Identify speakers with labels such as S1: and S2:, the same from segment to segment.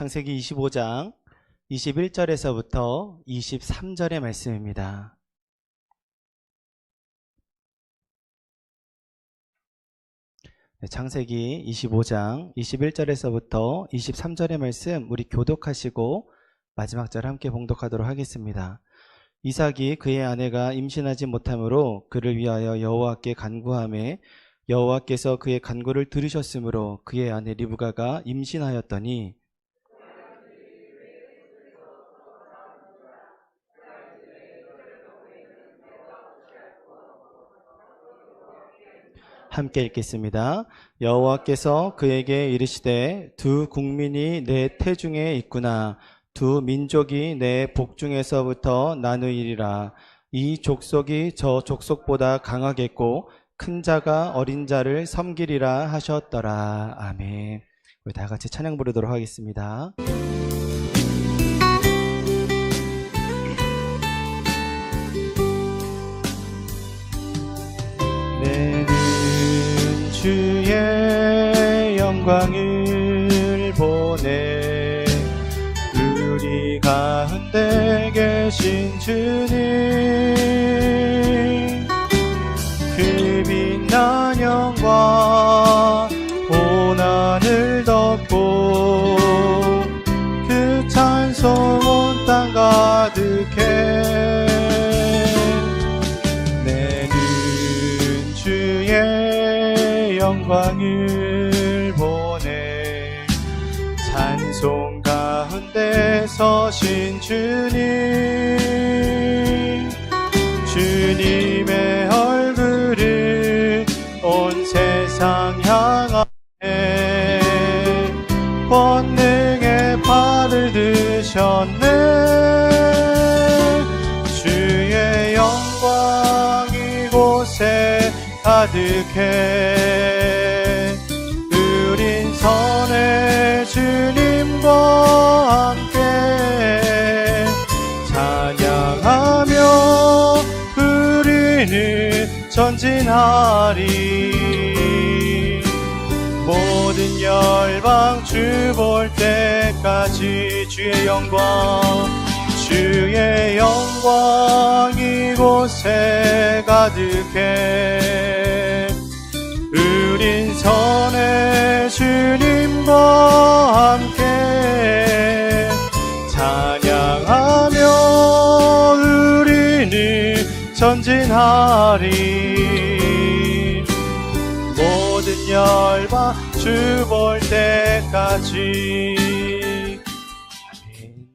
S1: 창세기 25장 21절에서부터 23절의 말씀입니다. 창세기 25장 21절에서부터 23절의 말씀 우리 교독하시고 마지막 절 함께 봉독하도록 하겠습니다. 이삭이 그의 아내가 임신하지 못하므로 그를 위하여 여호와께 간구하매 여호와께서 그의 간구를 들으셨으므로 그의 아내 리브가가 임신하였더니 함께 읽겠습니다. 여호와께서 그에게 이르시되 두 국민이 내 태중에 있구나. 두 민족이 내 복중에서부터 나누이리라. 이 족속이 저 족속보다 강하겠고 큰 자가 어린 자를 섬기리라 하셨더라. 아멘. 우리 다 같이 찬양 부르도록 하겠습니다. 내는 주의 영광을 보내 우리 가운데 계신 주님 그 빛난 영광 온 하늘 덮고 그 찬송 온 땅 가득해 내는 주의 영광을 보내 찬송 가운데 서신 주님 주님의 얼굴을 온 세상 향하네 권능의 팔을 드셨네 주의 영광 이곳에 가득해 우린 선의 주님과 함께 찬양하며 우리는 전진하리 모든 열방 주 볼 때까지 주의 영광 이곳에 가득해 우린 선의 주님과 함께 찬양하며 우리는 전진하리 모든 열방 주 볼 때까지. 아멘.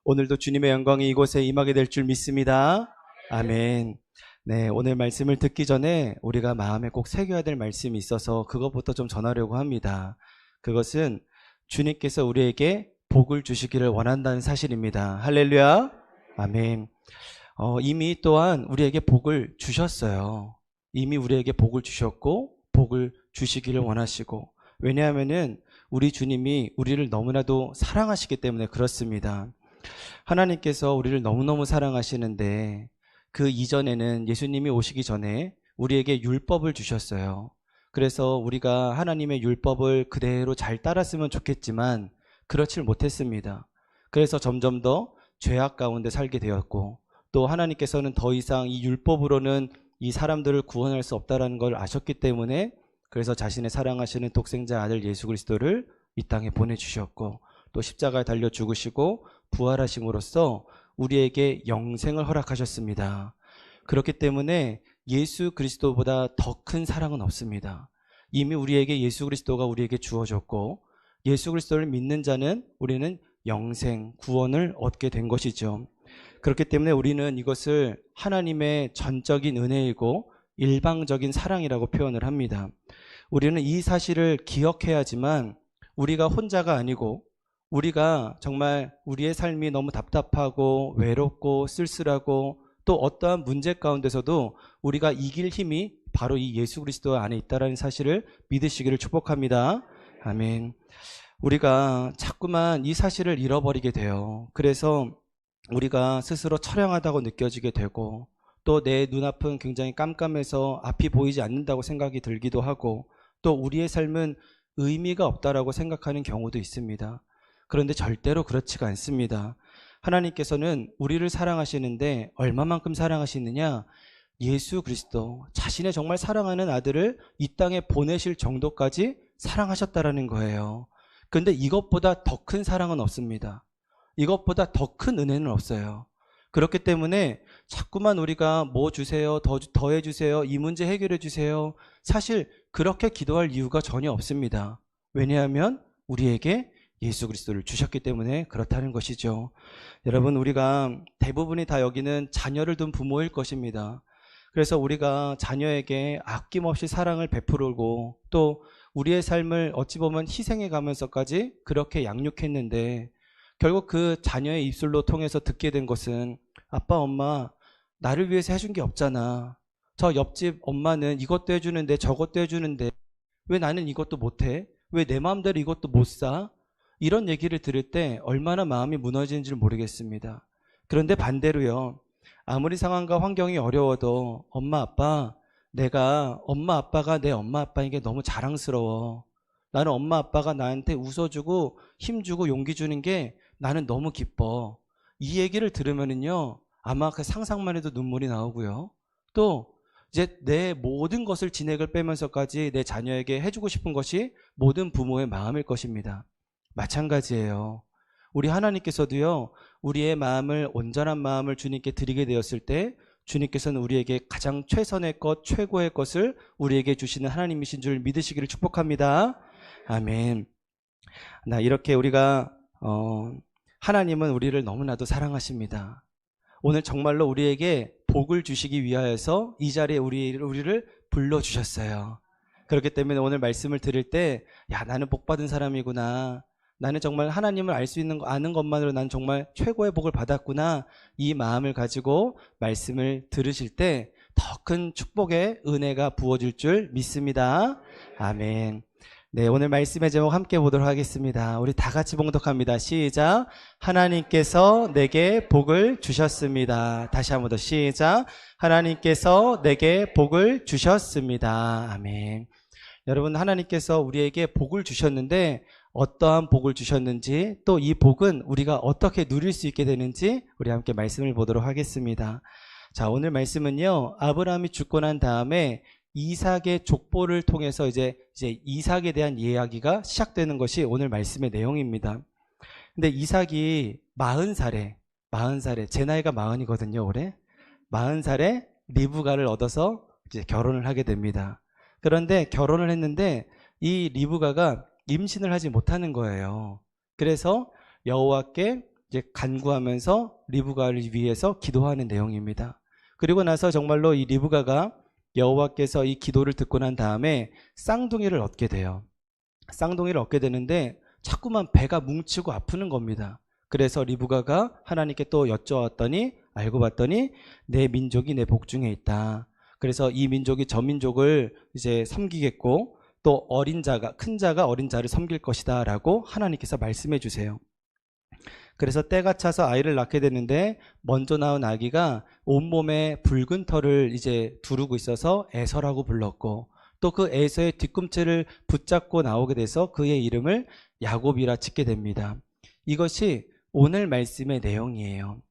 S1: 오늘도 주님의 영광이 이곳에 임하게 될 줄 믿습니다. 아멘. 네, 오늘 말씀을 듣기 전에 우리가 마음에 꼭 새겨야 될 말씀이 있어서 그것부터 좀 전하려고 합니다. 그것은 주님께서 우리에게 복을 주시기를 원한다는 사실입니다. 할렐루야. 아멘. 이미 또한 우리에게 복을 주셨어요. 이미 우리에게 복을 주셨고 복을 주시기를 원하시고 왜냐하면은 우리 주님이 우리를 너무나도 사랑하시기 때문에 그렇습니다. 하나님께서 우리를 너무너무 사랑하시는데 그 이전에는 예수님이 오시기 전에 우리에게 율법을 주셨어요. 그래서 우리가 하나님의 율법을 그대로 잘 따랐으면 좋겠지만 그렇질 못했습니다. 그래서 점점 더 죄악 가운데 살게 되었고 또 하나님께서는 더 이상 이 율법으로는 이 사람들을 구원할 수 없다는 걸 아셨기 때문에 그래서 자신의 사랑하시는 독생자 아들 예수 그리스도를 이 땅에 보내주셨고 또 십자가에 달려 죽으시고 부활하심으로써 우리에게 영생을 허락하셨습니다. 그렇기 때문에 예수 그리스도보다 더 큰 사랑은 없습니다. 이미 우리에게 예수 그리스도가 우리에게 주어졌고 예수 그리스도를 믿는 자는 우리는 영생, 구원을 얻게 된 것이죠. 그렇기 때문에 우리는 이것을 하나님의 전적인 은혜이고 일방적인 사랑이라고 표현을 합니다. 우리는 이 사실을 기억해야지만 우리가 혼자가 아니고 우리가 정말 우리의 삶이 너무 답답하고 외롭고 쓸쓸하고 또 어떠한 문제 가운데서도 우리가 이길 힘이 바로 이 예수 그리스도 안에 있다는 사실을 믿으시기를 축복합니다. 아멘. 우리가 자꾸만 이 사실을 잃어버리게 돼요. 그래서 우리가 스스로 처량하다고 느껴지게 되고 또 내 눈앞은 굉장히 깜깜해서 앞이 보이지 않는다고 생각이 들기도 하고 또 우리의 삶은 의미가 없다라고 생각하는 경우도 있습니다. 그런데 절대로 그렇지가 않습니다. 하나님께서는 우리를 사랑하시는데 얼마만큼 사랑하시느냐? 예수 그리스도 자신의 정말 사랑하는 아들을 이 땅에 보내실 정도까지 사랑하셨다라는 거예요. 그런데 이것보다 더 큰 사랑은 없습니다. 이것보다 더 큰 은혜는 없어요. 그렇기 때문에 자꾸만 우리가 뭐 주세요, 더 해주세요, 이 문제 해결해 주세요. 사실 그렇게 기도할 이유가 전혀 없습니다. 왜냐하면 우리에게 예수 그리스도를 주셨기 때문에 그렇다는 것이죠. 여러분, 우리가 대부분이 다 여기는 자녀를 둔 부모일 것입니다. 그래서 우리가 자녀에게 아낌없이 사랑을 베풀고 또 우리의 삶을 어찌 보면 희생해 가면서까지 그렇게 양육했는데 결국 그 자녀의 입술로 통해서 듣게 된 것은 아빠, 엄마, 나를 위해서 해준 게 없잖아. 저 옆집 엄마는 이것도 해주는데 저것도 해주는데 왜 나는 이것도 못해? 왜 내 마음대로 이것도 못 사? 이런 얘기를 들을 때 얼마나 마음이 무너지는지 모르겠습니다. 그런데 반대로요. 아무리 상황과 환경이 어려워도 엄마, 아빠, 내가 엄마, 아빠가 내 엄마, 아빠인 게 너무 자랑스러워. 나는 엄마, 아빠가 나한테 웃어주고 힘주고 용기 주는 게 나는 너무 기뻐. 이 얘기를 들으면은요, 아마 그 상상만 해도 눈물이 나오고요. 또 이제 내 모든 것을 진액을 빼면서까지 내 자녀에게 해주고 싶은 것이 모든 부모의 마음일 것입니다. 마찬가지예요. 우리 하나님께서도요, 우리의 마음을, 온전한 마음을 주님께 드리게 되었을 때 주님께서는 우리에게 가장 최선의 것, 최고의 것을 우리에게 주시는 하나님이신 줄 믿으시기를 축복합니다. 아멘. 이렇게 우리가 하나님은 우리를 너무나도 사랑하십니다. 오늘 정말로 우리에게 복을 주시기 위하여서 이 자리에 우리를 불러주셨어요. 그렇기 때문에 오늘 말씀을 들을 때, 야, 나는 복받은 사람이구나. 나는 정말 하나님을 알 수 있는 거, 아는 것만으로 난 정말 최고의 복을 받았구나. 이 마음을 가지고 말씀을 들으실 때 더 큰 축복의 은혜가 부어질 줄 믿습니다. 아멘. 네, 오늘 말씀의 제목 함께 보도록 하겠습니다. 우리 다 같이 봉독합니다. 시작. 하나님께서 내게 복을 주셨습니다. 다시 한번 더 시작. 하나님께서 내게 복을 주셨습니다. 아멘. 여러분, 하나님께서 우리에게 복을 주셨는데 어떠한 복을 주셨는지, 또 이 복은 우리가 어떻게 누릴 수 있게 되는지 우리 함께 말씀을 보도록 하겠습니다. 자, 오늘 말씀은요, 아브라함이 죽고 난 다음에 이삭의 족보를 통해서 이제 이삭에 대한 이야기가 시작되는 것이 오늘 말씀의 내용입니다. 근데 이삭이 40살에 제 나이가 40이거든요, 올해. 40살에 리브가를 얻어서 이제 결혼을 하게 됩니다. 그런데 결혼을 했는데 이 리브가가 임신을 하지 못하는 거예요. 그래서 여호와께 이제 간구하면서 리브가를 위해서 기도하는 내용입니다. 그리고 나서 정말로 이 리브가가 여호와께서 이 기도를 듣고 난 다음에 쌍둥이를 얻게 돼요. 쌍둥이를 얻게 되는데 자꾸만 배가 뭉치고 아프는 겁니다. 그래서 리브가가 하나님께 또 여쭤왔더니 알고 봤더니 내 민족이 내 복중에 있다. 그래서 이 민족이 저 민족을 이제 섬기겠고 또 큰 자가 어린 자를 섬길 것이다 라고 하나님께서 말씀해 주세요. 그래서 때가 차서 아이를 낳게 되는데 먼저 낳은 아기가 온몸에 붉은 털을 이제 두르고 있어서 에서라고 불렀고, 또 그 에서의 뒤꿈치를 붙잡고 나오게 돼서 그의 이름을 야곱이라 짓게 됩니다. 이것이 오늘 말씀의 내용이에요.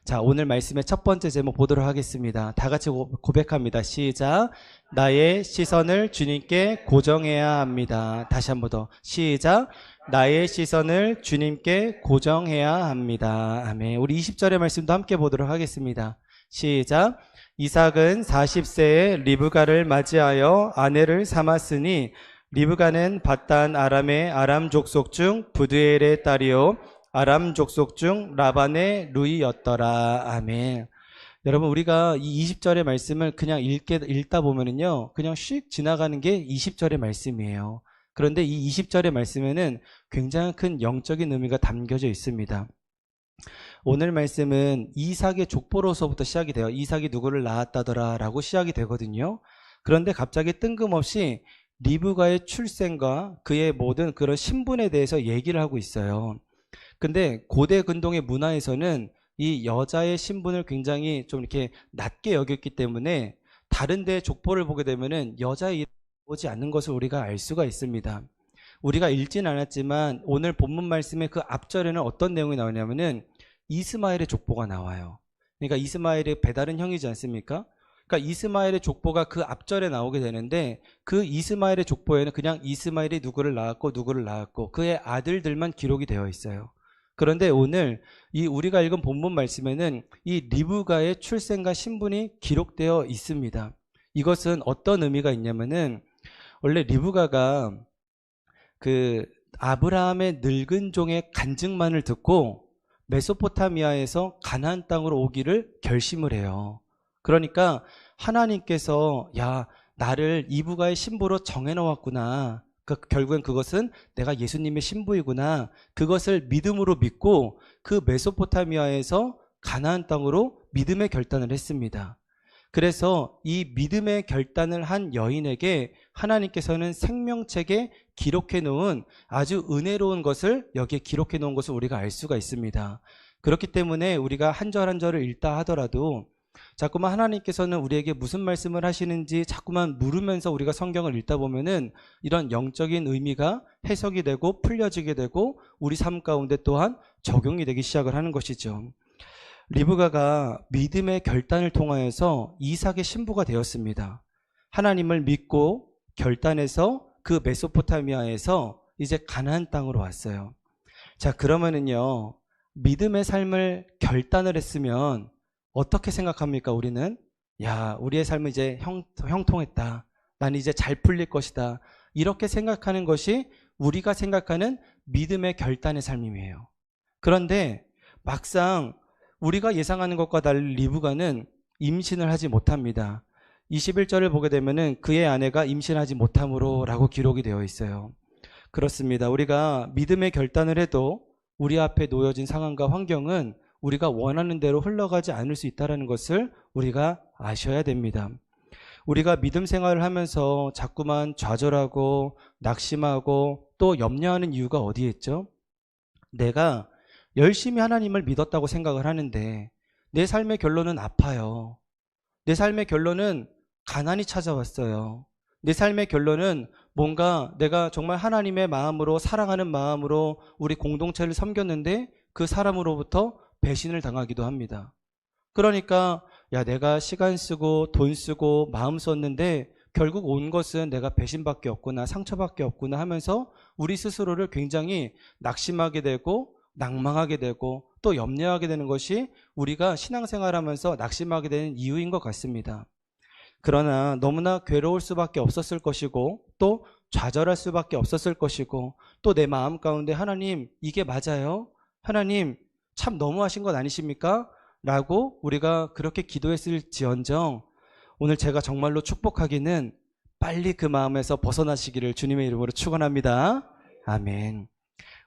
S1: 자, 오늘 말씀의 첫 번째 제목 보도록 하겠습니다. 다 같이 고백합니다. 시작. 나의 시선을 주님께 고정해야 합니다. 다시 한 번 더. 시작. 나의 시선을 주님께 고정해야 합니다. 아멘. 우리 20절의 말씀도 함께 보도록 하겠습니다. 시작. 이삭은 40세에 리브가를 맞이하여 아내를 삼았으니 리브가는 밧단 아람의 아람 족속 중 부드엘의 딸이요 아람 족속 중 라반의 루이였더라. 아멘. 여러분, 우리가 이 20절의 말씀을 그냥 읽다 보면은요, 그냥 휙 지나가는 게 20절의 말씀이에요. 그런데 이 20절의 말씀에는 굉장히 큰 영적인 의미가 담겨져 있습니다. 오늘 말씀은 이삭의 족보로서부터 시작이 돼요. 이삭이 누구를 낳았다더라 라고 시작이 되거든요. 그런데 갑자기 뜬금없이 리브가의 출생과 그의 모든 그런 신분에 대해서 얘기를 하고 있어요. 근데 고대 근동의 문화에서는 이 여자의 신분을 굉장히 좀 이렇게 낮게 여겼기 때문에 다른 데 족보를 보게 되면은 여자의 이름이 나오지 않는 것을 우리가 알 수가 있습니다. 우리가 읽진 않았지만 오늘 본문 말씀의 그 앞절에는 어떤 내용이 나오냐면은 이스마엘의 족보가 나와요. 그러니까 이스마엘의 배다른 형이지 않습니까? 그러니까 이스마엘의 족보가 그 앞절에 나오게 되는데 그 이스마엘의 족보에는 그냥 이스마엘이 누구를 낳았고 그의 아들들만 기록이 되어 있어요. 그런데 오늘 이 우리가 읽은 본문 말씀에는 이 리브가의 출생과 신분이 기록되어 있습니다. 이것은 어떤 의미가 있냐면은 원래 리브가가 그 아브라함의 늙은 종의 간증만을 듣고 메소포타미아에서 가나안 땅으로 오기를 결심을 해요. 그러니까 하나님께서 야, 나를 이브가의 신부로 정해놓았구나. 결국엔 그것은 내가 예수님의 신부이구나. 그것을 믿음으로 믿고 그 메소포타미아에서 가나안 땅으로 믿음의 결단을 했습니다. 그래서 이 믿음의 결단을 한 여인에게 하나님께서는 생명책에 기록해 놓은 아주 은혜로운 것을 여기에 기록해 놓은 것을 우리가 알 수가 있습니다. 그렇기 때문에 우리가 한 절 한 절을 읽다 하더라도 자꾸만 하나님께서는 우리에게 무슨 말씀을 하시는지 자꾸만 물으면서 우리가 성경을 읽다 보면은 이런 영적인 의미가 해석이 되고 풀려지게 되고 우리 삶 가운데 또한 적용이 되기 시작을 하는 것이죠. 리브가가 믿음의 결단을 통하여서 이삭의 신부가 되었습니다. 하나님을 믿고 결단해서 그 메소포타미아에서 이제 가나안 땅으로 왔어요. 자, 그러면은요, 믿음의 삶을 결단을 했으면 어떻게 생각합니까? 우리는 야, 우리의 삶은 이제 형통했다. 난 이제 잘 풀릴 것이다. 이렇게 생각하는 것이 우리가 생각하는 믿음의 결단의 삶이에요. 그런데 막상 우리가 예상하는 것과 달리 리브가는 임신을 하지 못합니다. 21절을 보게 되면은 그의 아내가 임신하지 못함으로 라고 기록이 되어 있어요. 그렇습니다. 우리가 믿음의 결단을 해도 우리 앞에 놓여진 상황과 환경은 우리가 원하는 대로 흘러가지 않을 수 있다는 것을 우리가 아셔야 됩니다. 우리가 믿음 생활을 하면서 자꾸만 좌절하고 낙심하고 또 염려하는 이유가 어디에 있죠? 내가 열심히 하나님을 믿었다고 생각을 하는데 내 삶의 결론은 아파요. 내 삶의 결론은 가난이 찾아왔어요. 내 삶의 결론은 뭔가 내가 정말 하나님의 마음으로 사랑하는 마음으로 우리 공동체를 섬겼는데 그 사람으로부터 배신을 당하기도 합니다. 그러니까 야, 내가 시간 쓰고 돈 쓰고 마음 썼는데 결국 온 것은 내가 배신밖에 없구나, 상처밖에 없구나 하면서 우리 스스로를 굉장히 낙심하게 되고 낭망하게 되고 또 염려하게 되는 것이 우리가 신앙생활하면서 낙심하게 되는 이유인 것 같습니다. 그러나 너무나 괴로울 수밖에 없었을 것이고 또 좌절할 수밖에 없었을 것이고 또 내 마음 가운데 하나님 이게 맞아요? 하나님 참 너무하신 것 아니십니까? 라고 우리가 그렇게 기도했을지언정 오늘 제가 정말로 축복하기는 빨리 그 마음에서 벗어나시기를 주님의 이름으로 축원합니다. 아멘.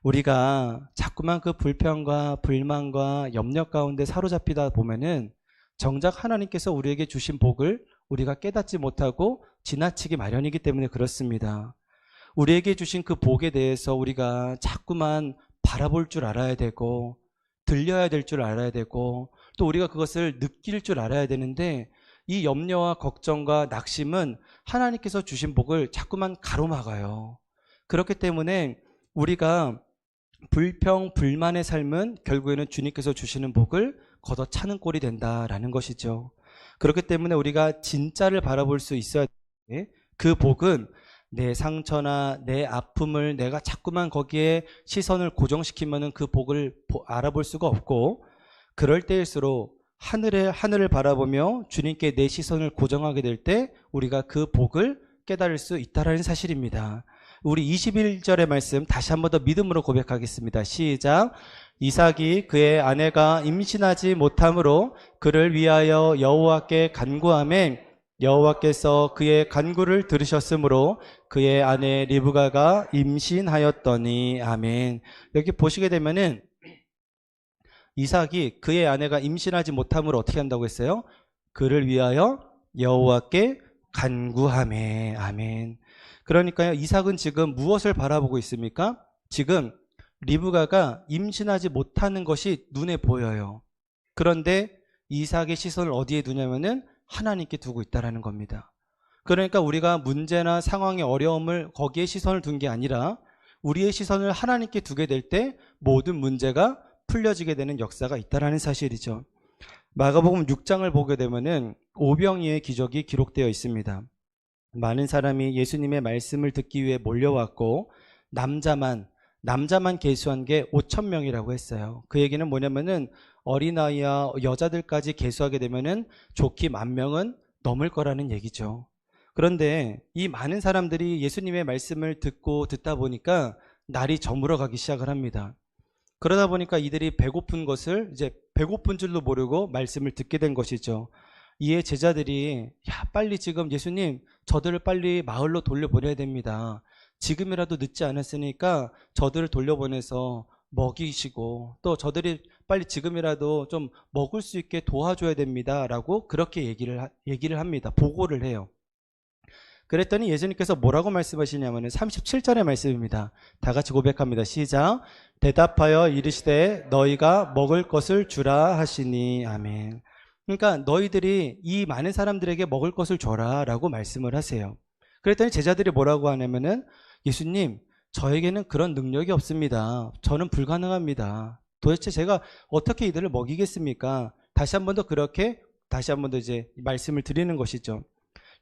S1: 우리가 자꾸만 그 불평과 불만과 염려 가운데 사로잡히다 보면은 정작 하나님께서 우리에게 주신 복을 우리가 깨닫지 못하고 지나치기 마련이기 때문에 그렇습니다. 우리에게 주신 그 복에 대해서 우리가 자꾸만 바라볼 줄 알아야 되고 들려야 될 줄 알아야 되고 또 우리가 그것을 느낄 줄 알아야 되는데 이 염려와 걱정과 낙심은 하나님께서 주신 복을 자꾸만 가로막아요. 그렇기 때문에 우리가 불평, 불만의 삶은 결국에는 주님께서 주시는 복을 걷어차는 꼴이 된다라는 것이죠. 그렇기 때문에 우리가 진짜를 바라볼 수 있어야 돼. 그 복은 내 상처나 내 아픔을 내가 자꾸만 거기에 시선을 고정시키면은 그 복을 알아볼 수가 없고 그럴 때일수록 하늘을 바라보며 주님께 내 시선을 고정하게 될 때 우리가 그 복을 깨달을 수 있다라는 사실입니다. 우리 21절의 말씀 다시 한 번 더 믿음으로 고백하겠습니다. 시작. 이삭이 그의 아내가 임신하지 못함으로 그를 위하여 여호와께 간구하매 여호와께서 그의 간구를 들으셨으므로 그의 아내 리브가가 임신하였더니. 아멘. 여기 보시게 되면은 이삭이 그의 아내가 임신하지 못함으로 어떻게 한다고 했어요? 그를 위하여 여호와께 간구하매. 아멘. 그러니까요, 이삭은 지금 무엇을 바라보고 있습니까? 지금 리브가가 임신하지 못하는 것이 눈에 보여요. 그런데 이삭의 시선을 어디에 두냐면은 하나님께 두고 있다라는 겁니다. 그러니까 우리가 문제나 상황의 어려움을 거기에 시선을 둔 게 아니라 우리의 시선을 하나님께 두게 될 때 모든 문제가 풀려지게 되는 역사가 있다라는 사실이죠. 마가복음 6장을 보게 되면은 오병이어의 기적이 기록되어 있습니다. 많은 사람이 예수님의 말씀을 듣기 위해 몰려왔고 남자만 계수한 게 5천 명이라고 했어요. 그 얘기는 뭐냐면은 어린아이와 여자들까지 계수하게 되면은 좋기 10,000명은 넘을 거라는 얘기죠. 그런데 이 많은 사람들이 예수님의 말씀을 듣다 보니까 날이 저물어 가기 시작을 합니다. 그러다 보니까 이들이 배고픈 것을 이제 배고픈 줄도 모르고 말씀을 듣게 된 것이죠. 이에 제자들이 빨리 지금 예수님 저들을 빨리 마을로 돌려보내야 됩니다. 지금이라도 늦지 않았으니까 저들을 돌려보내서 먹이시고 또 저들이 빨리 지금이라도 좀 먹을 수 있게 도와줘야 됩니다. 라고 그렇게 얘기를 합니다. 보고를 해요. 그랬더니 예수님께서 뭐라고 말씀하시냐면 37절의 말씀입니다. 다 같이 고백합니다. 시작. 대답하여 이르시되 너희가 먹을 것을 주라 하시니. 아멘. 그러니까 너희들이 이 많은 사람들에게 먹을 것을 줘라 라고 말씀을 하세요. 그랬더니 제자들이 뭐라고 하냐면은 예수님 저에게는 그런 능력이 없습니다. 저는 불가능합니다. 도대체 제가 어떻게 이들을 먹이겠습니까? 다시 한 번 더 이제 말씀을 드리는 것이죠.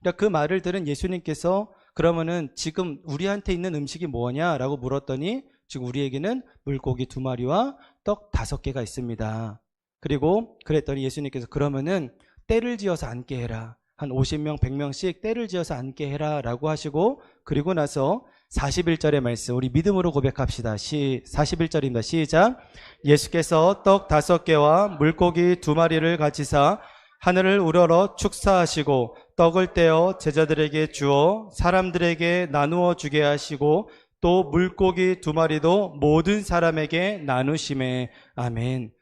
S1: 그러니까 그 말을 들은 예수님께서 그러면은 지금 우리한테 있는 음식이 뭐냐라고 물었더니 지금 우리에게는 물고기 2마리와 떡 5개가 있습니다. 그리고 그랬더니 예수님께서 그러면은 때를 지어서 앉게 해라. 한 50명, 100명씩 때를 지어서 앉게 해라 라고 하시고 그리고 나서 41절의 말씀 우리 믿음으로 고백합시다. 41절입니다. 시작. 예수께서 떡 5개와 물고기 2마리를 가지사 하늘을 우러러 축사하시고 떡을 떼어 제자들에게 주어 사람들에게 나누어 주게 하시고 또 물고기 2마리도 모든 사람에게 나누심에. 아멘.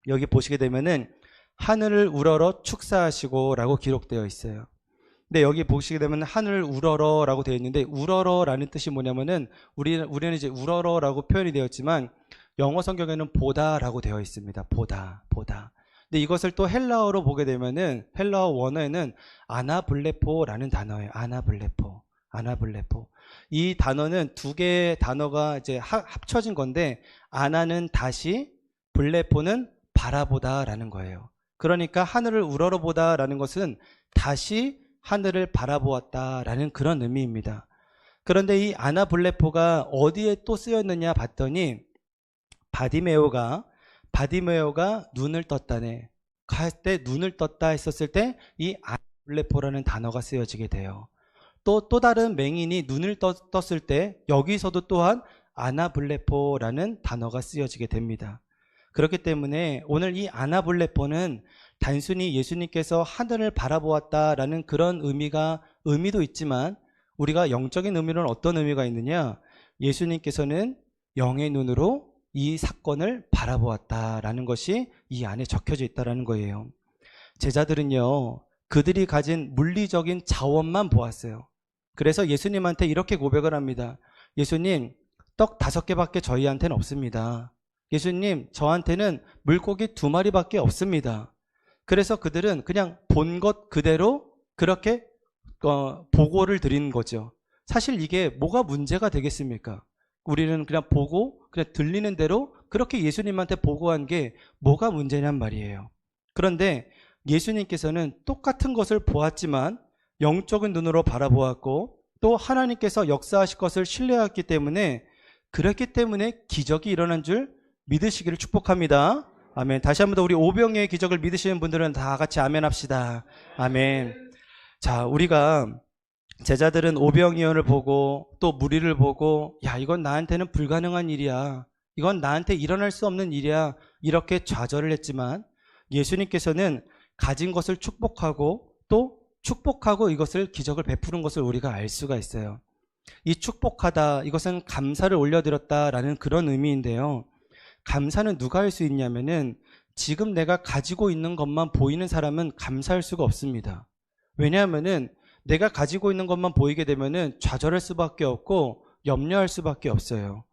S1: 여기 보시게 되면은 하늘을 우러러 축사하시고 라고 기록되어 있어요. 근데 여기 보시게 되면 하늘을 우러러 라고 되어 있는데 우러러 라는 뜻이 뭐냐면은 우리는 이제 우러러 라고 표현이 되었지만 영어 성경에는 보다 라고 되어 있습니다. 보다. 근데 이것을 또 헬라어로 보게 되면은 헬라어 원어에는 아나블레포라는 단어예요. 아나블레포. 이 단어는 두 개의 단어가 이제 합쳐진 건데 아나는 다시 블레포는 바라보다라는 거예요. 그러니까 하늘을 우러러보다라는 것은 다시 하늘을 바라보았다라는 그런 의미입니다. 그런데 이 아나블레포가 어디에 또 쓰였느냐 봤더니 바디메오가 눈을 떴다네. 할 때 눈을 떴다 했었을 때 이 아나블레포라는 단어가 쓰여지게 돼요. 또 다른 맹인이 눈을 떴을 때 여기서도 또한 아나블레포라는 단어가 쓰여지게 됩니다. 그렇기 때문에 오늘 이 아나블레포는 단순히 예수님께서 하늘을 바라보았다라는 그런 의미도 있지만 우리가 영적인 의미로는 어떤 의미가 있느냐? 예수님께서는 영의 눈으로 이 사건을 바라보았다라는 것이 이 안에 적혀져 있다라는 거예요. 제자들은요, 그들이 가진 물리적인 자원만 보았어요. 그래서 예수님한테 이렇게 고백을 합니다. 예수님, 떡 5개밖에 저희한테는 없습니다. 예수님, 저한테는 물고기 2마리밖에 없습니다. 그래서 그들은 그냥 본 것 그대로 그렇게 보고를 드린 거죠. 사실 이게 뭐가 문제가 되겠습니까? 우리는 그냥 보고 그냥 들리는 대로 그렇게 예수님한테 보고한 게 뭐가 문제냔 말이에요. 그런데 예수님께서는 똑같은 것을 보았지만 영적인 눈으로 바라보았고 또 하나님께서 역사하실 것을 신뢰했기 때문에 그랬기 때문에 기적이 일어난 줄 믿으시기를 축복합니다. 아멘. 다시 한번 더 우리 오병이어의 기적을 믿으시는 분들은 다 같이 아멘 합시다. 아멘. 자, 우리가 제자들은 오병이어를 보고 또 무리를 보고 야, 이건 나한테는 불가능한 일이야. 이건 나한테 일어날 수 없는 일이야. 이렇게 좌절을 했지만 예수님께서는 가진 것을 축복하고 또 축복하고 이것을 기적을 베푸는 것을 우리가 알 수가 있어요. 이 축복하다, 이것은 감사를 올려드렸다라는 그런 의미인데요. 감사는 누가 할 수 있냐면은 지금 내가 가지고 있는 것만 보이는 사람은 감사할 수가 없습니다. 왜냐하면은 내가 가지고 있는 것만 보이게 되면은 좌절할 수밖에 없고 염려할 수밖에 없어요.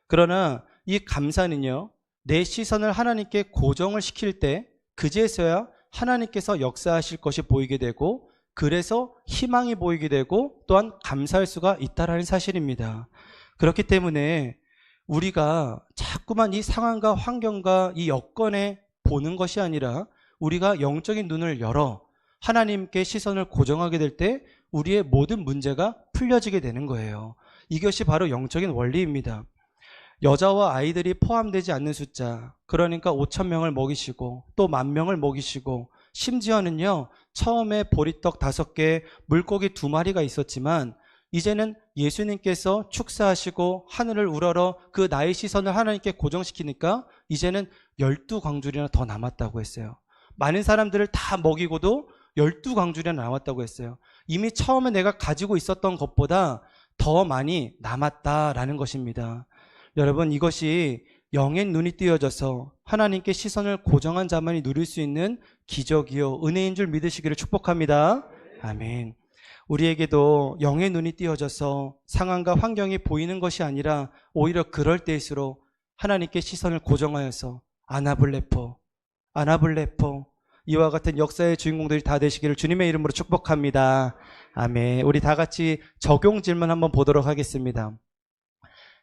S1: 그러나 이 감사는요, 내 시선을 하나님께 고정을 시킬 때 그제서야 하나님께서 역사하실 것이 보이게 되고 그래서 희망이 보이게 되고 또한 감사할 수가 있다라는 사실입니다. 그렇기 때문에 우리가 자꾸만 이 상황과 환경과 이 여건에 보는 것이 아니라 우리가 영적인 눈을 열어 하나님께 시선을 고정하게 될 때 우리의 모든 문제가 풀려지게 되는 거예요. 이것이 바로 영적인 원리입니다. 여자와 아이들이 포함되지 않는 숫자, 그러니까 5,000명을 먹이시고 또 10,000명을 먹이시고, 심지어는요 처음에 보리떡 5개, 물고기 2마리가 있었지만 이제는 예수님께서 축사하시고 하늘을 우러러 그 나의 시선을 하나님께 고정시키니까 이제는 12광줄이나 더 남았다고 했어요. 많은 사람들을 다 먹이고도 12광줄이나 남았다고 했어요. 이미 처음에 내가 가지고 있었던 것보다 더 많이 남았다라는 것입니다. 여러분, 이것이 영의 눈이 띄어져서 하나님께 시선을 고정한 자만이 누릴 수 있는 기적이요 은혜인 줄 믿으시기를 축복합니다. 아멘. 우리에게도 영의 눈이 띄어져서 상황과 환경이 보이는 것이 아니라 오히려 그럴 때일수록 하나님께 시선을 고정하여서 아나블레포 이와 같은 역사의 주인공들이 다 되시기를 주님의 이름으로 축복합니다. 아멘. 우리 다 같이 적용 질문 한번 보도록 하겠습니다.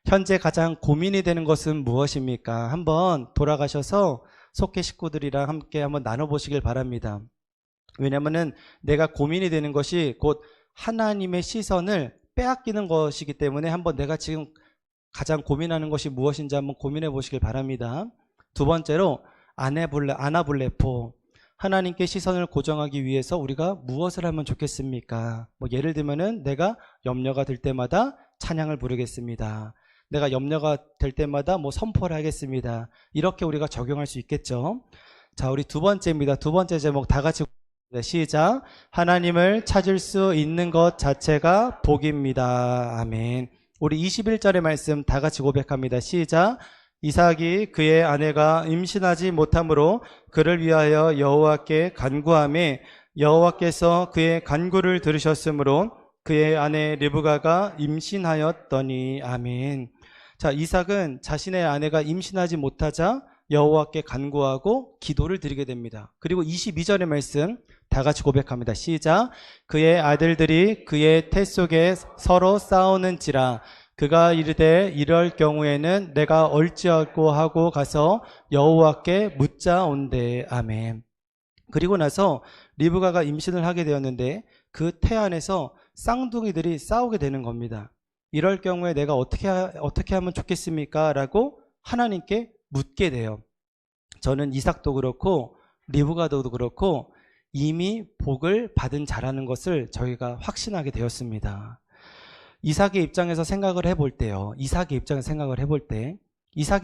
S1: 현재 가장 고민이 되는 것은 무엇입니까? 한번 돌아가셔서 속회 식구들이랑 함께 한번 나눠보시길 바랍니다. 왜냐하면 내가 고민이 되는 것이 곧 하나님의 시선을 빼앗기는 것이기 때문에 한번 내가 지금 가장 고민하는 것이 무엇인지 한번 고민해 보시길 바랍니다. 두 번째로 아나블레포, 하나님께 시선을 고정하기 위해서 우리가 무엇을 하면 좋겠습니까? 예를 들면은 내가 염려가 될 때마다 찬양을 부르겠습니다. 내가 염려가 될 때마다 선포를 하겠습니다. 이렇게 우리가 적용할 수 있겠죠. 자, 우리 두 번째입니다. 두 번째 제목 다 같이 시작. 하나님을 찾을 수 있는 것 자체가 복입니다. 아멘. 우리 21절의 말씀 다 같이 고백합니다. 시작. 이삭이 그의 아내가 임신하지 못함으로 그를 위하여 여호와께 간구하매 여호와께서 그의 간구를 들으셨으므로 그의 아내 리브가가 임신하였더니. 아멘. 자, 이삭은 자신의 아내가 임신하지 못하자 여호와께 간구하고 기도를 드리게 됩니다. 그리고 22절의 말씀 다 같이 고백합니다. 시작. 그의 아들들이 그의 태 속에 서로 싸우는지라 그가 이르되 이럴 경우에는 내가 얼찌하고 하고 가서 여호와께 묻자온대. 아멘. 그리고 나서 리브가가 임신을 하게 되었는데 그 태 안에서 쌍둥이들이 싸우게 되는 겁니다. 이럴 경우에 내가 어떻게 하면 좋겠습니까? 라고 하나님께 묻게 돼요. 저는 이삭도 그렇고 리브가도 그렇고 이미 복을 받은 자라는 것을 저희가 확신하게 되었습니다. 이삭의 입장에서 생각을 해볼 때요. 이삭의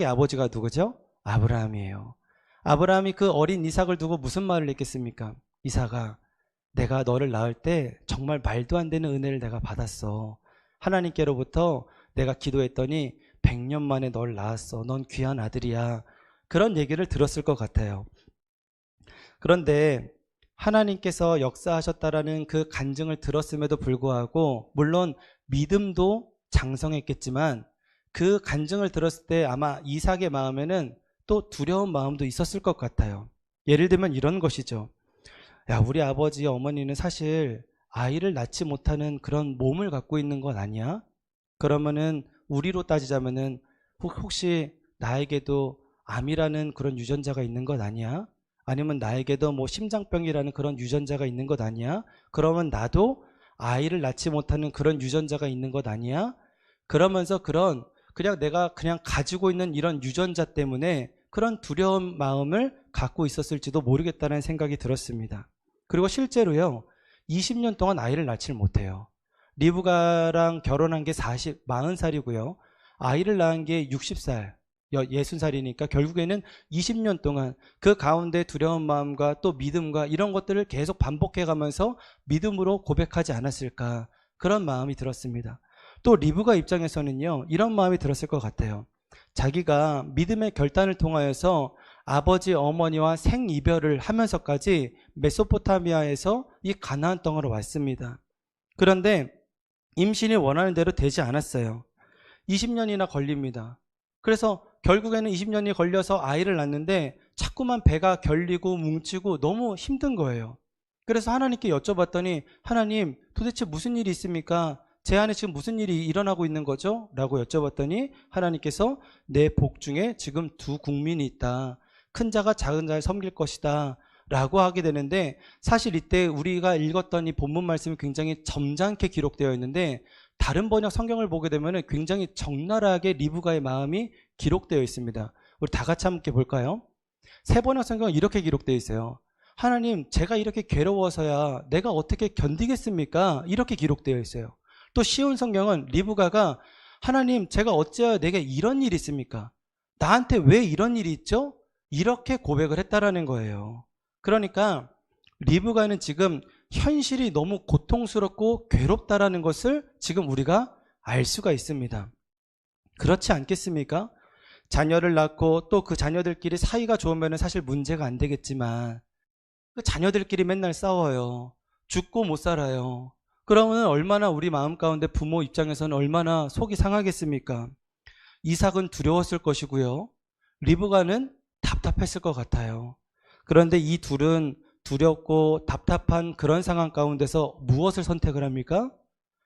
S1: 아버지가 누구죠? 아브라함이에요. 아브라함이 그 어린 이삭을 두고 무슨 말을 했겠습니까? 이삭아, 내가 너를 낳을 때 정말 말도 안 되는 은혜를 내가 받았어. 하나님께로부터 내가 기도했더니 100년 만에 널 낳았어. 넌 귀한 아들이야. 그런 얘기를 들었을 것 같아요. 그런데 하나님께서 역사하셨다라는 그 간증을 들었음에도 불구하고 물론 믿음도 장성했겠지만 그 간증을 들었을 때 아마 이삭의 마음에는 또 두려운 마음도 있었을 것 같아요. 예를 들면 이런 것이죠. 야, 우리 아버지 어머니는 사실 아이를 낳지 못하는 그런 몸을 갖고 있는 건 아니야? 그러면은 우리로 따지자면은 혹시 나에게도 암이라는 그런 유전자가 있는 것 아니야? 아니면 나에게도 심장병이라는 그런 유전자가 있는 것 아니야? 그러면 나도 아이를 낳지 못하는 그런 유전자가 있는 것 아니야? 그러면서 그냥 내가 그냥 가지고 있는 이런 유전자 때문에 그런 두려운 마음을 갖고 있었을지도 모르겠다는 생각이 들었습니다. 그리고 실제로요, 20년 동안 아이를 낳지를 못해요. 리브가랑 결혼한 게 40살이고요. 아이를 낳은 게 60살, 60살이니까 결국에는 20년 동안 그 가운데 두려운 마음과 또 믿음과 이런 것들을 계속 반복해 가면서 믿음으로 고백하지 않았을까, 그런 마음이 들었습니다. 또 리브가 입장에서는요, 이런 마음이 들었을 것 같아요. 자기가 믿음의 결단을 통하여서 아버지 어머니와 생이별을 하면서까지 메소포타미아에서 이 가나안 땅으로 왔습니다. 그런데 임신이 원하는 대로 되지 않았어요. 20년이나 걸립니다. 그래서 결국에는 20년이 걸려서 아이를 낳는데 자꾸만 배가 결리고 뭉치고 너무 힘든 거예요. 그래서 하나님께 여쭤봤더니 하나님, 도대체 무슨 일이 있습니까? 제 안에 지금 무슨 일이 일어나고 있는 거죠? 라고 여쭤봤더니 하나님께서 내 복 중에 지금 두 국민이 있다. 큰 자가 작은 자를 섬길 것이다. 라고 하게 되는데, 사실 이때 우리가 읽었던 이 본문 말씀이 굉장히 점잖게 기록되어 있는데, 다른 번역 성경을 보게 되면 굉장히 적나라하게 리브가의 마음이 기록되어 있습니다. 우리 다 같이 함께 볼까요? 새 번역 성경은 이렇게 기록되어 있어요. 하나님, 제가 이렇게 괴로워서야 내가 어떻게 견디겠습니까? 이렇게 기록되어 있어요. 또 쉬운 성경은 리브가가 하나님, 제가 어찌하여 내게 이런 일이 있습니까? 나한테 왜 이런 일이 있죠? 이렇게 고백을 했다라는 거예요. 그러니까 리브가는 지금 현실이 너무 고통스럽고 괴롭다라는 것을 지금 우리가 알 수가 있습니다. 그렇지 않겠습니까? 자녀를 낳고 또 그 자녀들끼리 사이가 좋으면 사실 문제가 안 되겠지만, 그 자녀들끼리 맨날 싸워요. 죽고 못 살아요. 그러면 얼마나 우리 마음 가운데 부모 입장에서는 얼마나 속이 상하겠습니까? 이삭은 두려웠을 것이고요. 리브가는 답답했을 것 같아요. 그런데 이 둘은 두렵고 답답한 그런 상황 가운데서 무엇을 선택을 합니까?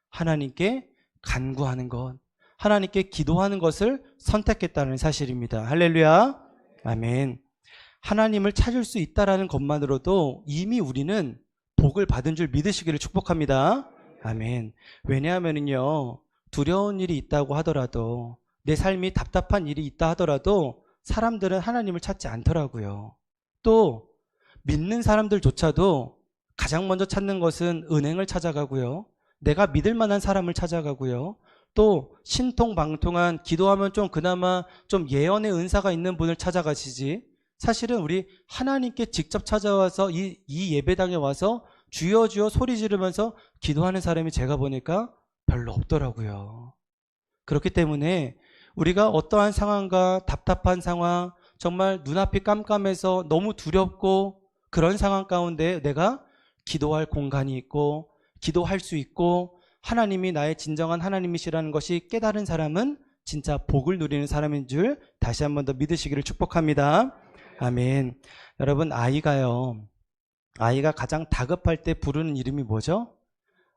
S1: 하나님께 간구하는 것, 하나님께 기도하는 것을 선택했다는 사실입니다. 할렐루야. 아멘. 하나님을 찾을 수 있다는 것만으로도 이미 우리는 복을 받은 줄 믿으시기를 축복합니다. 아멘. 왜냐하면요, 두려운 일이 있다고 하더라도, 내 삶이 답답한 일이 있다 하더라도 사람들은 하나님을 찾지 않더라고요. 또 믿는 사람들조차도 가장 먼저 찾는 것은 은행을 찾아가고요, 내가 믿을 만한 사람을 찾아가고요, 또 신통방통한, 기도하면 좀 그나마 좀 예언의 은사가 있는 분을 찾아가시지, 사실은 우리 하나님께 직접 찾아와서 이 예배당에 와서 주여 주여 소리 지르면서 기도하는 사람이 제가 보니까 별로 없더라고요. 그렇기 때문에 우리가 어떠한 상황과 답답한 상황, 정말 눈앞이 깜깜해서 너무 두렵고 그런 상황 가운데 내가 기도할 공간이 있고 기도할 수 있고 하나님이 나의 진정한 하나님이시라는 것이 깨달은 사람은 진짜 복을 누리는 사람인 줄 다시 한 번 더 믿으시기를 축복합니다. 아멘. 여러분, 아이가 가장 다급할 때 부르는 이름이 뭐죠?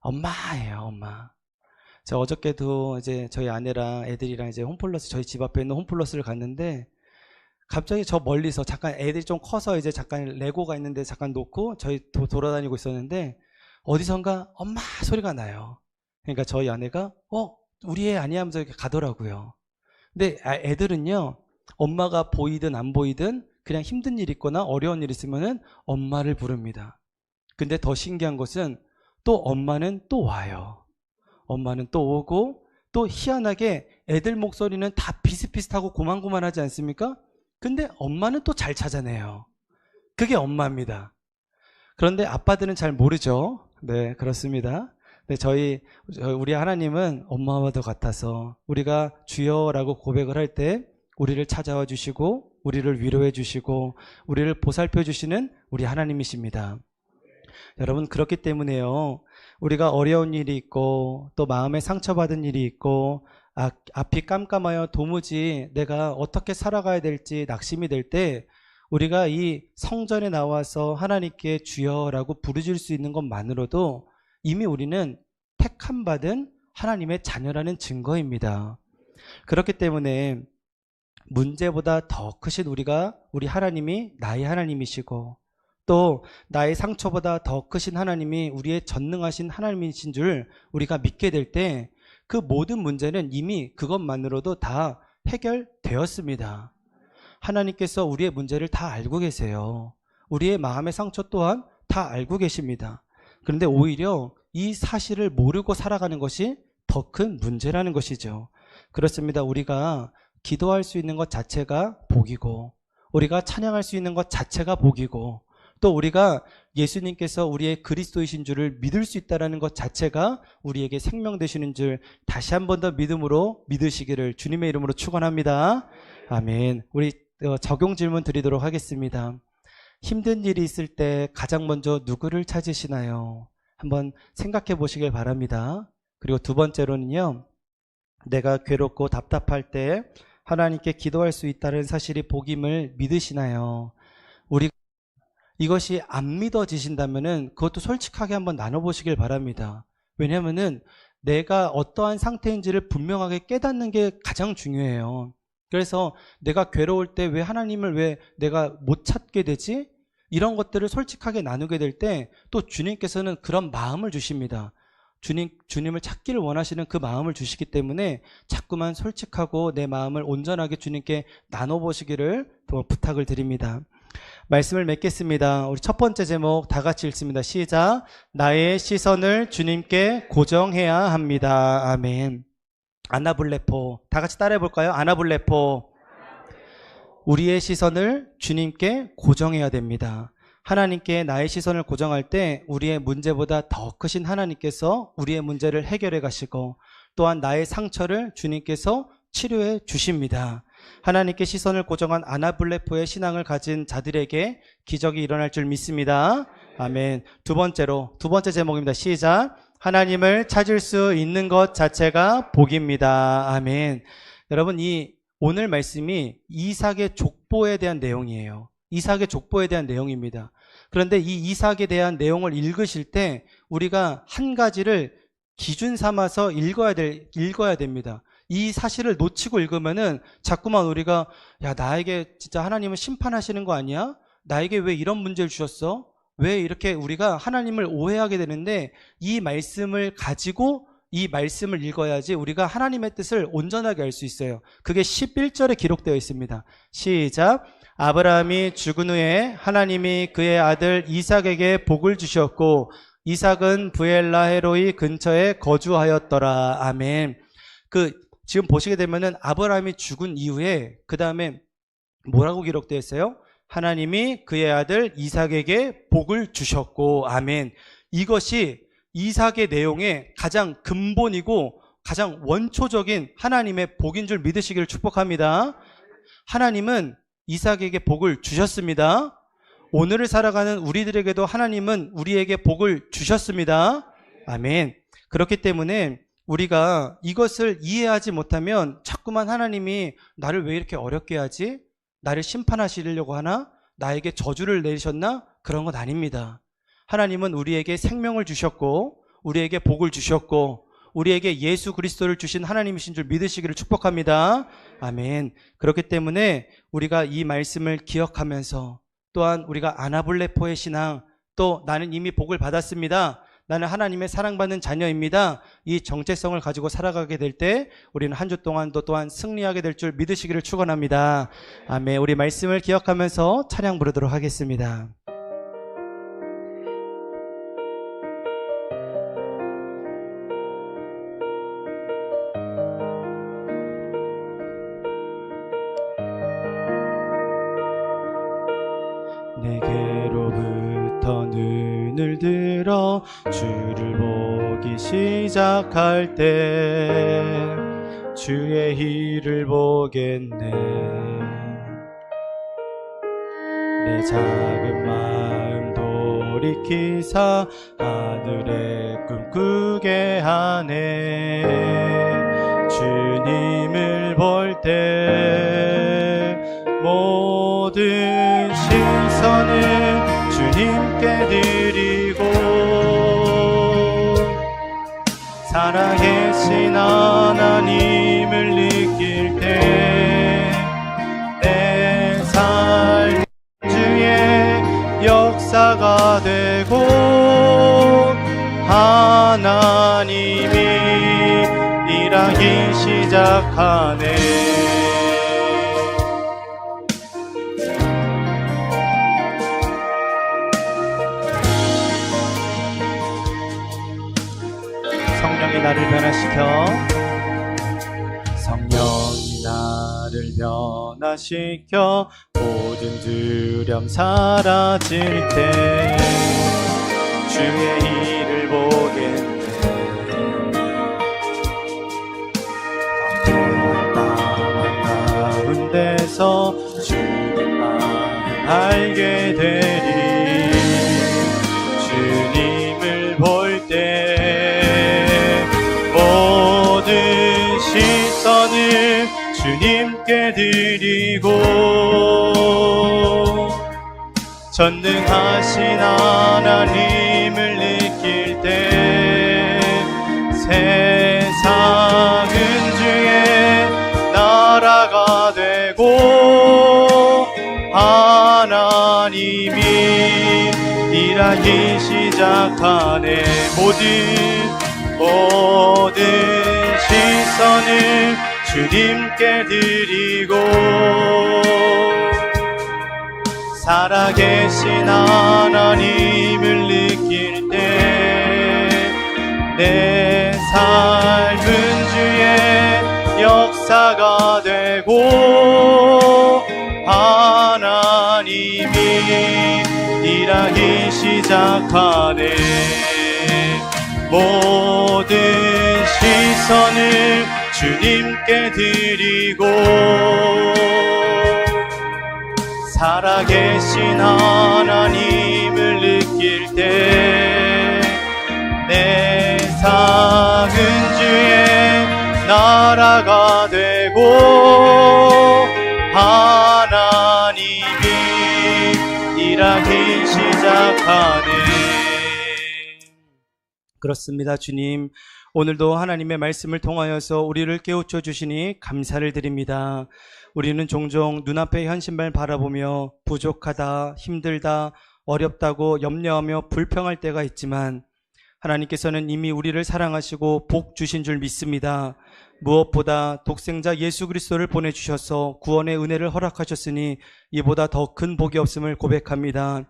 S1: 엄마예요, 엄마. 저 어저께도 이제 저희 아내랑 애들이랑 이제 홈플러스, 저희 집 앞에 있는 홈플러스를 갔는데, 갑자기 저 멀리서 잠깐 애들이 좀 커서 이제 잠깐 레고가 있는데 잠깐 놓고 저희 돌아다니고 있었는데, 어디선가 엄마 소리가 나요. 그러니까 저희 아내가 우리 애 아니야 하면서 이렇게 가더라고요. 근데 애들은요, 엄마가 보이든 안 보이든 그냥 힘든 일 있거나 어려운 일 있으면은 엄마를 부릅니다. 근데 더 신기한 것은 또 엄마는 또 와요. 엄마는 또 오고, 또 희한하게 애들 목소리는 다 비슷비슷하고 고만고만하지 않습니까? 근데 엄마는 또 잘 찾아내요. 그게 엄마입니다. 그런데 아빠들은 잘 모르죠. 네, 그렇습니다. 네, 우리 하나님은 엄마와도 같아서 우리가 주여라고 고백을 할 때 우리를 찾아와 주시고 우리를 위로해 주시고 우리를 보살펴 주시는 우리 하나님이십니다. 여러분, 그렇기 때문에요, 우리가 어려운 일이 있고 또 마음에 상처받은 일이 있고 앞이 깜깜하여 도무지 내가 어떻게 살아가야 될지 낙심이 될 때 우리가 이 성전에 나와서 하나님께 주여라고 부르짖을 수 있는 것만으로도 이미 우리는 택함 받은 하나님의 자녀라는 증거입니다. 그렇기 때문에 문제보다 더 크신 우리 하나님이 나의 하나님이시고, 또 나의 상처보다 더 크신 하나님이 우리의 전능하신 하나님이신 줄 우리가 믿게 될 때 그 모든 문제는 이미 그것만으로도 다 해결되었습니다. 하나님께서 우리의 문제를 다 알고 계세요. 우리의 마음의 상처 또한 다 알고 계십니다. 그런데 오히려 이 사실을 모르고 살아가는 것이 더 큰 문제라는 것이죠. 그렇습니다. 우리가 기도할 수 있는 것 자체가 복이고, 우리가 찬양할 수 있는 것 자체가 복이고, 또 우리가 예수님께서 우리의 그리스도이신 줄을 믿을 수 있다는 것 자체가 우리에게 생명 되시는 줄 다시 한 번 더 믿음으로 믿으시기를 주님의 이름으로 축원합니다. 아멘. 우리 적용 질문 드리도록 하겠습니다. 힘든 일이 있을 때 가장 먼저 누구를 찾으시나요? 한번 생각해 보시길 바랍니다. 그리고 두 번째로는요, 내가 괴롭고 답답할 때 하나님께 기도할 수 있다는 사실이 복임을 믿으시나요? 이것이 안 믿어지신다면은 그것도 솔직하게 한번 나눠보시길 바랍니다. 왜냐하면은 내가 어떠한 상태인지를 분명하게 깨닫는 게 가장 중요해요. 그래서 내가 괴로울 때 왜 하나님을 왜 내가 못 찾게 되지? 이런 것들을 솔직하게 나누게 될 때 또 주님께서는 그런 마음을 주십니다. 주님을 찾기를 원하시는 그 마음을 주시기 때문에 자꾸만 솔직하고 내 마음을 온전하게 주님께 나눠보시기를 부탁을 드립니다. 말씀을 맺겠습니다. 우리 첫 번째 제목 다 같이 읽습니다. 시작. 나의 시선을 주님께 고정해야 합니다. 아멘. 아나블레포. 다 같이 따라해 볼까요? 아나블레포. 우리의 시선을 주님께 고정해야 됩니다. 하나님께 나의 시선을 고정할 때 우리의 문제보다 더 크신 하나님께서 우리의 문제를 해결해 가시고 또한 나의 상처를 주님께서 치료해 주십니다. 하나님께 시선을 고정한 아나블레포의 신앙을 가진 자들에게 기적이 일어날 줄 믿습니다. 아멘. 두 번째 제목입니다. 시작. 하나님을 찾을 수 있는 것 자체가 복입니다. 아멘. 여러분, 오늘 말씀이 이삭의 족보에 대한 내용이에요. 이삭의 족보에 대한 내용입니다. 그런데 이 이삭에 대한 내용을 읽으실 때 우리가 한 가지를 기준 삼아서 읽어야 됩니다. 이 사실을 놓치고 읽으면은 자꾸만 우리가 나에게 진짜 하나님은 심판하시는 거 아니야? 나에게 왜 이런 문제를 주셨어? 왜 이렇게 우리가 하나님을 오해하게 되는데 이 말씀을 가지고 이 말씀을 읽어야지 우리가 하나님의 뜻을 온전하게 알 수 있어요. 그게 11절에 기록되어 있습니다. 시작. 아브라함이 죽은 후에 하나님이 그의 아들 이삭에게 복을 주셨고 이삭은 브엘라헤로이 근처에 거주하였더라. 아멘. 지금 보시게 되면은 아브라함이 죽은 이후에 그 다음에 뭐라고 기록되어 있어요? 하나님이 그의 아들 이삭에게 복을 주셨고. 아멘. 이것이 이삭의 내용의 가장 근본이고 가장 원초적인 하나님의 복인 줄 믿으시기를 축복합니다. 하나님은 이삭에게 복을 주셨습니다. 오늘을 살아가는 우리들에게도 하나님은 우리에게 복을 주셨습니다. 아멘. 그렇기 때문에 우리가 이것을 이해하지 못하면 자꾸만 하나님이 나를 왜 이렇게 어렵게 하지? 나를 심판하시려고 하나? 나에게 저주를 내리셨나? 그런 건 아닙니다. 하나님은 우리에게 생명을 주셨고 우리에게 복을 주셨고 우리에게 예수 그리스도를 주신 하나님이신 줄 믿으시기를 축복합니다. 아멘. 그렇기 때문에 우리가 이 말씀을 기억하면서 또한 우리가 아나블레포의 신앙, 또 나는 이미 복을 받았습니다. 나는 하나님의 사랑받는 자녀입니다. 이 정체성을 가지고 살아가게 될 때 우리는 한 주 동안도 또한 승리하게 될 줄 믿으시기를 축원합니다. 아멘. 우리 말씀을 기억하면서 찬양 부르도록 하겠습니다. 내게로부터 눈을 들어 주를 보기 시작할 때 주의 일을 보겠네. 내 작은 마음 돌이키사 하늘의 꿈꾸게 하네. 주님을 볼 때 모든 시선을 주님께 드리고 살아계신 하나님을 느낄 때 내 삶 주의 역사가 되고 하나님이 일하기 시작하네. 성령이 나를 변화시켜 성령이 나를 변화시켜 모든 두려움 사라질 때 주의 일을 보겠네. 땅 가운데서 주님만을 알게 되리. 주님을 볼 때 모든 시선을 주님께 드리고 전능하신 하나님을 느낄 때 하나님이 일하기 시작하네. 모든 시선을 주님께 드리고 살아계신 하나님을 느낄 때 내 삶은 주의 역사가 되고 하나님이 일하기 시작하네. 모든 시선을 주님께 드리고 살아계신 하나님을 느낄 때 내 삶은 주의 나라가 되고 하나님이 일하기 시작하네. 그렇습니다. 주님, 오늘도 하나님의 말씀을 통하여서 우리를 깨우쳐 주시니 감사를 드립니다. 우리는 종종 눈앞의 현실만 바라보며 부족하다, 힘들다, 어렵다고 염려하며 불평할 때가 있지만 하나님께서는 이미 우리를 사랑하시고 복 주신 줄 믿습니다. 무엇보다 독생자 예수 그리스도를 보내주셔서 구원의 은혜를 허락하셨으니 이보다 더 큰 복이 없음을 고백합니다.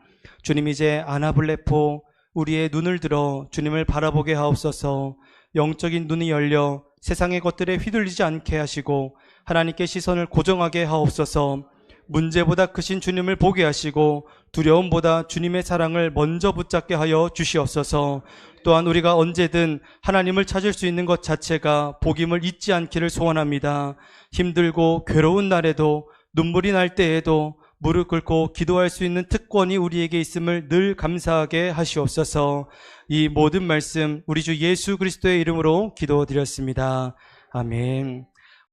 S1: 주님, 이제 아나블레포 우리의 눈을 들어 주님을 바라보게 하옵소서. 영적인 눈이 열려 세상의 것들에 휘둘리지 않게 하시고 하나님께 시선을 고정하게 하옵소서. 문제보다 크신 주님을 보게 하시고 두려움보다 주님의 사랑을 먼저 붙잡게 하여 주시옵소서. 또한 우리가 언제든 하나님을 찾을 수 있는 것 자체가 복임을 잊지 않기를 소원합니다. 힘들고 괴로운 날에도 눈물이 날 때에도 무릎 꿇고 기도할 수 있는 특권이 우리에게 있음을 늘 감사하게 하시옵소서. 이 모든 말씀 우리 주 예수 그리스도의 이름으로 기도드렸습니다. 아멘.